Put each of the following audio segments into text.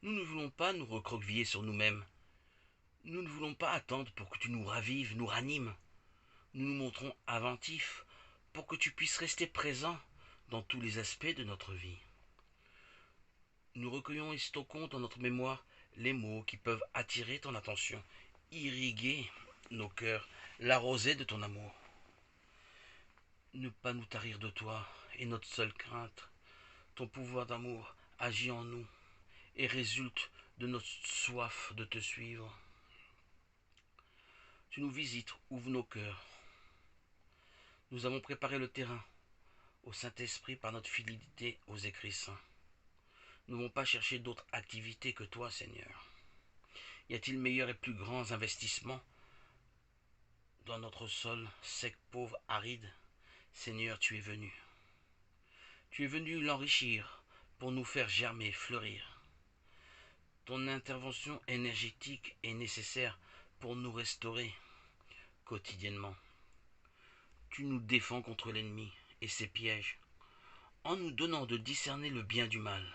Nous ne voulons pas nous recroqueviller sur nous-mêmes. Nous ne voulons pas attendre pour que tu nous ravives, nous ranimes. Nous nous montrons inventifs pour que tu puisses rester présent dans tous les aspects de notre vie. Nous recueillons et stockons dans notre mémoire les mots qui peuvent attirer ton attention, irriguer nos cœurs, l'arroser de ton amour. Ne pas nous tarir de toi est notre seule crainte. Ton pouvoir d'amour agit en nous et résulte de notre soif de te suivre. Tu nous visites, ouvre nos cœurs. Nous avons préparé le terrain au Saint-Esprit par notre fidélité aux écrits saints. Nous n'avons pas cherché d'autres activités que toi, Seigneur. Y a-t-il meilleur et plus grands investissements dans notre sol sec, pauvre, aride? Seigneur, tu es venu. Tu es venu l'enrichir pour nous faire germer, fleurir. Ton intervention énergétique est nécessaire pour nous restaurer quotidiennement. Tu nous défends contre l'ennemi et ses pièges, en nous donnant de discerner le bien du mal.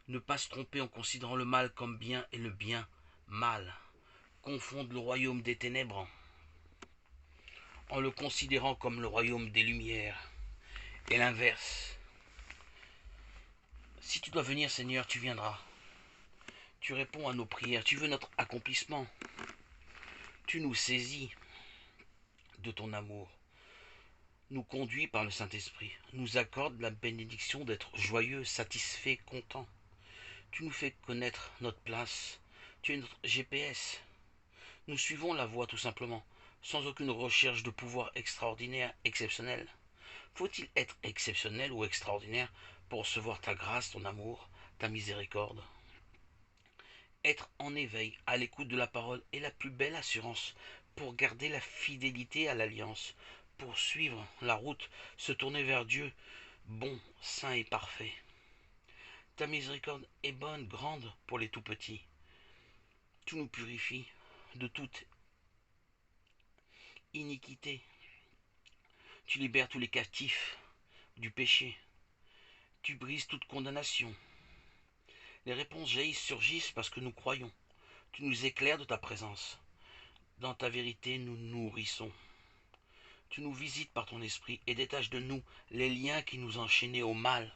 Ne pas se tromper en considérant le mal comme bien et le bien mal. Confondre le royaume des ténèbres en le considérant comme le royaume des lumières. Et l'inverse. Si tu dois venir, Seigneur, tu viendras. Tu réponds à nos prières, tu veux notre accomplissement. Tu nous saisis de ton amour, nous conduis par le Saint-Esprit, nous accordes la bénédiction d'être joyeux, satisfait, content. Tu nous fais connaître notre place, tu es notre GPS. Nous suivons la voie tout simplement, sans aucune recherche de pouvoir extraordinaire, exceptionnel. Faut-il être exceptionnel ou extraordinaire pour recevoir ta grâce, ton amour, ta miséricorde? Être en éveil, à l'écoute de la parole est la plus belle assurance pour garder la fidélité à l'alliance, pour suivre la route, se tourner vers Dieu, bon, saint et parfait. Ta miséricorde est bonne, grande pour les tout petits. Tu nous purifies de toute iniquité. Tu libères tous les captifs du péché. Tu brises toute condamnation. Les réponses jaillissent, surgissent parce que nous croyons. Tu nous éclaires de ta présence. Dans ta vérité, nous nous nourrissons. Tu nous visites par ton esprit et détaches de nous les liens qui nous enchaînaient au mal.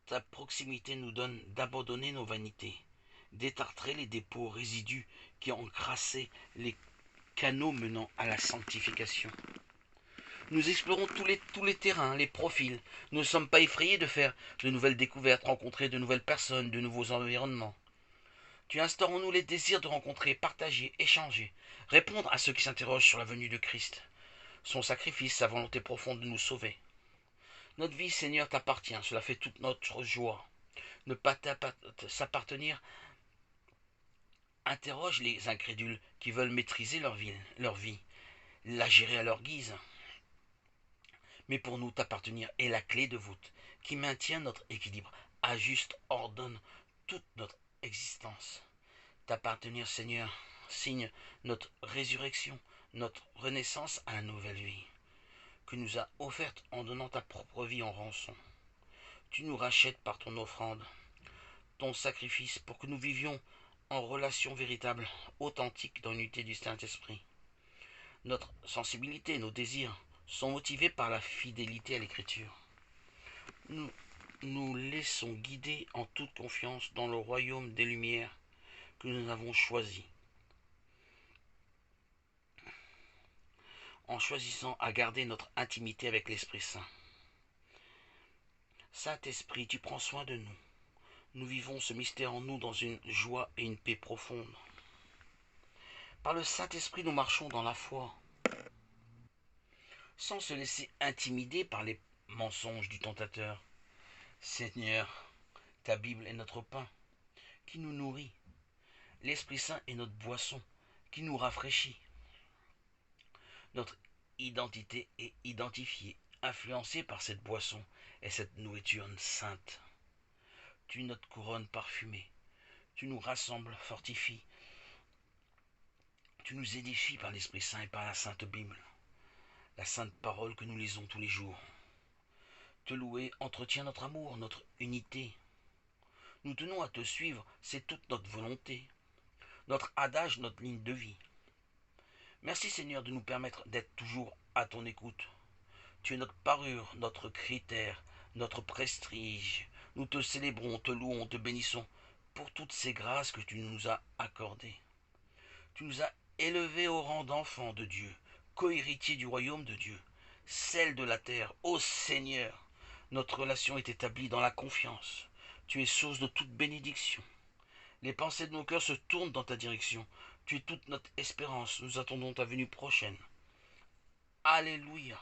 Ta proximité nous donne d'abandonner nos vanités, d'étartrer les dépôts résidus qui encrassaient les canaux menant à la sanctification. Nous explorons tous les terrains, les profils. Nous ne sommes pas effrayés de faire de nouvelles découvertes, rencontrer de nouvelles personnes, de nouveaux environnements. Tu instaures en nous les désirs de rencontrer, partager, échanger, répondre à ceux qui s'interrogent sur la venue de Christ, son sacrifice, sa volonté profonde de nous sauver. Notre vie, Seigneur, t'appartient, cela fait toute notre joie. Ne pas s'appartenir interroge les incrédules qui veulent maîtriser leur vie, la gérer à leur guise. Mais pour nous, t'appartenir est la clé de voûte qui maintient notre équilibre, ajuste, ordonne toute notre existence. T'appartenir, Seigneur, signe notre résurrection, notre renaissance à la nouvelle vie, que nous a offerte en donnant ta propre vie en rançon. Tu nous rachètes par ton offrande, ton sacrifice, pour que nous vivions en relation véritable, authentique dans l'unité du Saint-Esprit. Notre sensibilité, nos désirs sont motivés par la fidélité à l'Écriture. Nous nous laissons guider en toute confiance dans le royaume des Lumières que nous avons choisi, en choisissant à garder notre intimité avec l'Esprit Saint. Saint-Esprit, tu prends soin de nous. Nous vivons ce mystère en nous dans une joie et une paix profonde. Par le Saint-Esprit, nous marchons dans la foi, sans se laisser intimider par les mensonges du tentateur. Seigneur, ta Bible est notre pain, qui nous nourrit. L'Esprit Saint est notre boisson, qui nous rafraîchit. Notre identité est identifiée, influencée par cette boisson et cette nourriture sainte. Tu es notre couronne parfumée. Tu nous rassembles, fortifies. Tu nous édifies par l'Esprit Saint et par la Sainte Bible, la Sainte Parole que nous lisons tous les jours. Te louer entretient notre amour, notre unité. Nous tenons à te suivre, c'est toute notre volonté, notre adage, notre ligne de vie. Merci Seigneur de nous permettre d'être toujours à ton écoute. Tu es notre parure, notre critère, notre prestige. Nous te célébrons, te louons, te bénissons pour toutes ces grâces que tu nous as accordées. Tu nous as élevés au rang d'enfants de Dieu, co-héritiers du royaume de Dieu, celle de la terre. Ô Seigneur, notre relation est établie dans la confiance. Tu es source de toute bénédiction. Les pensées de nos cœurs se tournent dans ta direction. Tu es toute notre espérance. Nous attendons ta venue prochaine. Alléluia.